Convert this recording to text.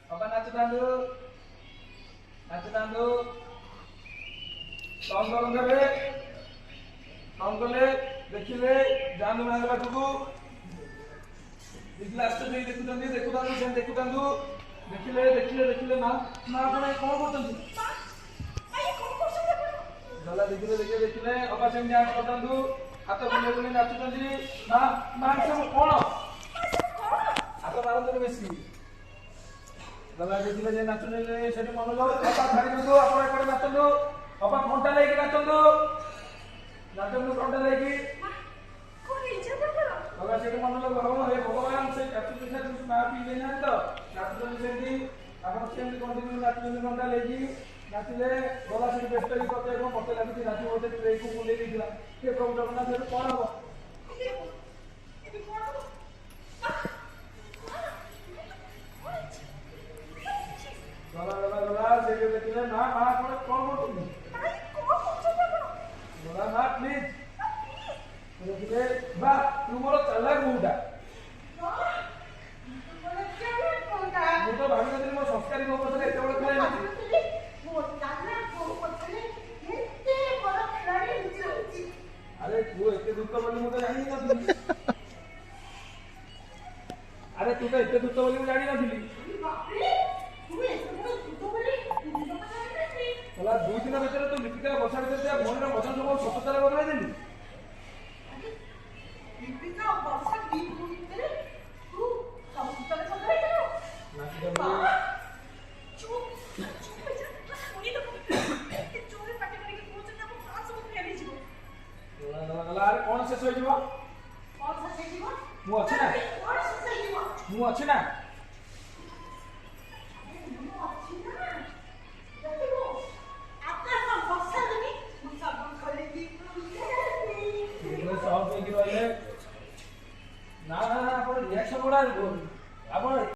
बाबा नाचुतांदु नाचुतांदु song करेंगे song कले देखिले जानू ना बाटू देखिले आश्चर्य देखुतांदी देखुतांदु से देखुतांदु देखिले देखिले देखिले ना ना आपण कोन करतंदी गला देखिले देखिले देखिले बाबा से डांस करतंदु हाथ बुले बुले नाचुतांदी ना ना सब कोन हाथ मारंदु बेसी गला देखिले जे नाचुले सेठी मन जाऊ बाबा छाड़ी दो आपण एकड़े नाचंदु बाबा घंटा लेके नाचंदु नाचंदु घंटा लेके कोन इच्छा कर बाबा सेठी मन लग हो हे भगवान से काटू पिठा तुम ना पी लेना तो नाचुले सेठी आपण सेठी कंटिन्यू नाचुले घंटा लेके नाचले गला सेठी बेस्ट ही करते को मते लागि नाचि होते ट्रे को बुले दिला के प्रभु जगन्नाथ सेठी कोन हो गला गला गला सेठी देखिले ना ना आपण कोन करतुनी गला ना प्लीज देखिले बा तुमरो चला गुंडा ମୁଁ ତ ଭାବିନଥିଲି ମୋ ସଂସ୍କାରୀ ମୋ ପଛରେ ଏତେ ବଡ଼ ଖେଳାଳି ଆରେ ତୁ ଏତେ ଦୁଷ୍ଟ ବୋଲି ମୁଁ ତ ଜାଣିନଥିଲି ଆରେ ତୁ ତ ଏତେ ଦୁଷ୍ଟ ବୋଲି ମୁଁ ଜାଣିନଥିଲି ହେଲା 2 ଦିନ ଭିତରେ ତୁ ଲିପିକା ବସାଡ଼ି ଦେଇଥିବା ଭଉଣୀର ବଚନ ସବୁ ସତତାରେ ବଦଳାଇ ଦେଲି कौन शेष हो मु अच्छी ना ना ना ना रिएक्शन गुड़ा